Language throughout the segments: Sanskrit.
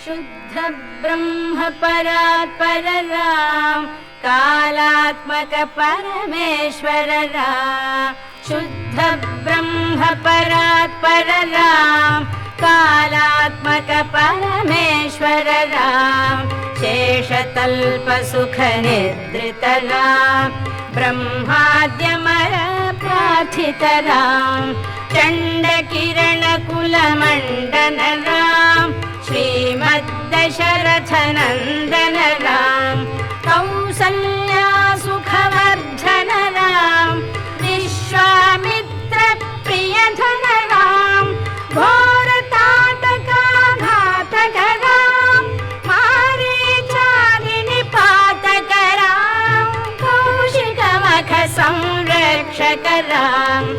शुद्ध ब्रह्म परात्पर राम कालात्मक परमेश्वर राम शुद्ध ब्रह्म परात्पर राम कालात्मक परमेश्वर राम शेषतल्प सुख निद्रित राम ब्रह्माद्यमर प्रार्थित राम चंड किरण कुल मंडन राम श्रीमद्दशरथ नंदन राम कौसल्या सुखवर्धन राम विश्वामित्र प्रियधन राम घोर ताटका घातक राम मारीचादिनि पातक राम कौशिक मख संरक्षक राम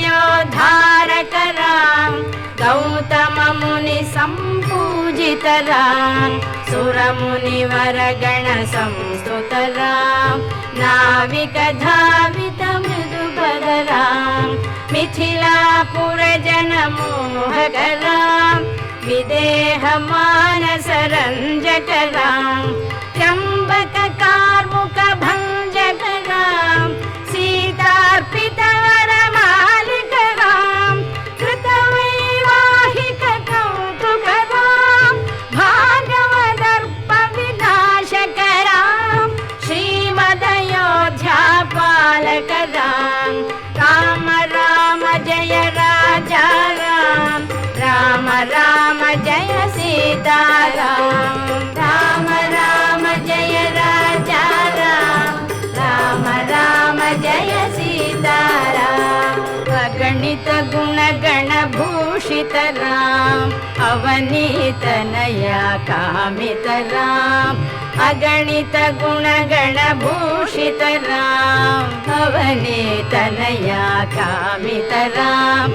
श्रीमदहल्योद्धारक राम गौतम मुनि संपूजित राम सुरमुनिवर गण संस्तुत राम नाविक धावित मृदुपद राम मिथिलापुर जन मोहक राम विदेह मानस रंजक राम त्र्यंबक कार्मुक भंजक राम सीतार्पित वर मालिक राम कृतवैवाहिक कौतुक राम भागवदर्प विनाशक राम श्रीमदयोध्या पालक राम राम राम जय राजा राम राम राम जय सीता राम राम राम जय राजा राम राम राम जय सीता राम अगणित गुण गण भूषित राम अवनीत नया कामित राम अगणित गुण गण भूषित राम अवनीत नया कामित राम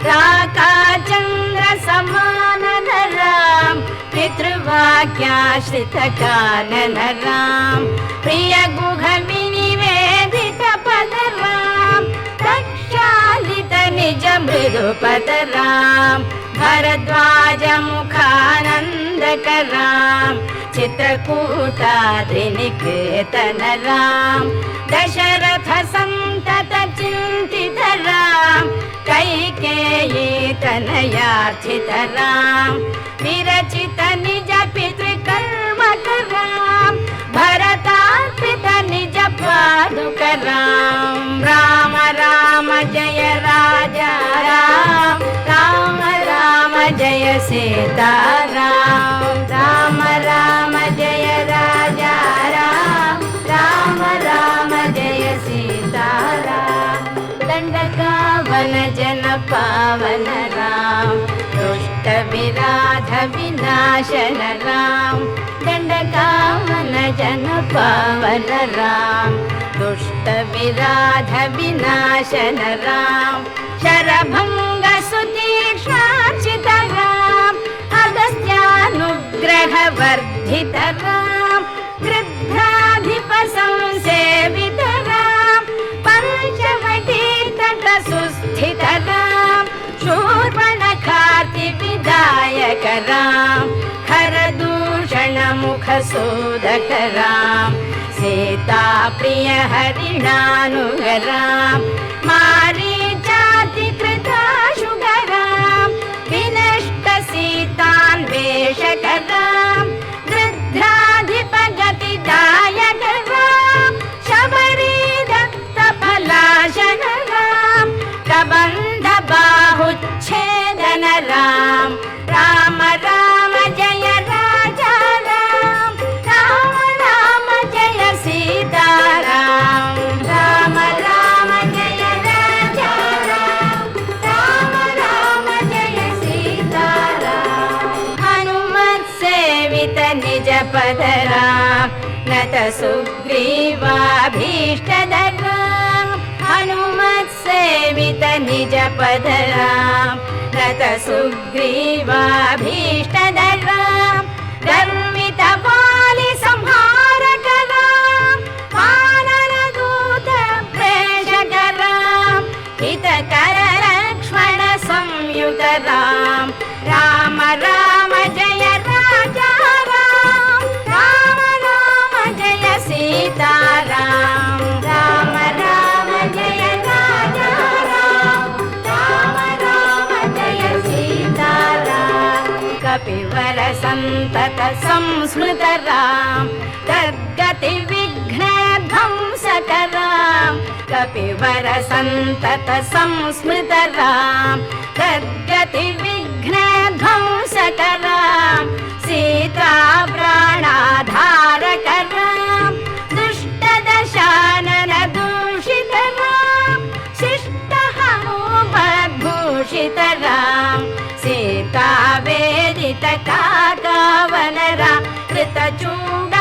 राका चंद्र समानन राम पितृवाक्याश्रित कानन राम प्रिय गुह विनिवेदित पद राम प्रक्षालित निज मृदुपद राम भरद्वाज मुखानंदक राम चित्रकूटाद्रिनिकेतन राम दशरथ संतत चिंतित राम कैकेयी तनयार्थित राम विरचित निज पितृकर्मक राम भरतार्पित निज पादुक राम राम राम जय राजा राम राम राम जय सीता राम राम राम जय राजा राम राम राम जय सीता राम दंडकावन जन पावन राम दुष्ट विराध विनाशन राम दंडकावन जन पावन राम दुष्ट विराध विनाशन राम शरभंग सुतीक्ष्णार्चित राम अगस्त्यानुग्रह वर्धित राम गृध्राधिप संसेवित राम पंचवटी तट सुस्थित राम शूर्पणखार्ति विदायक राम खरदूषण मुख सोदक राम सीता प्रिय हरिणानुग राम मारीचाति कृताशुग राम विनष्ट सीतान्वेषक राम गृध्राधिप गतिदायक राम शबरी दत्त फलाशन राम कबंध बाहुच्छेदन राम राम राम जय राजा राम राम राम जय सीता राम राम राम जय राजा राम राम राम जय सीता राम हनुमत सेवित निज पद राम नत सुग्रीवाभीष्टद राम हनुमत सेवित निज पद राम नत सुग्रीवाभीष्टद राम धर्मित वाली संहारक राम वानर दूत प्रेषक राम हितकर लक्ष्मण संयुत राम राम राम कपिवर संतत संस्मृतराम तद्गति विघ्न ध्वंसकराम कपिवर संतत संस्मृतराम तद्गति विघ्न ध्वंसकराम सीता प्राणाधारकराम दुष्ट दशानन दूषितराम शिष्ट हनुमद्भूषितराम सीता वेदित काकावनरा कृतचूड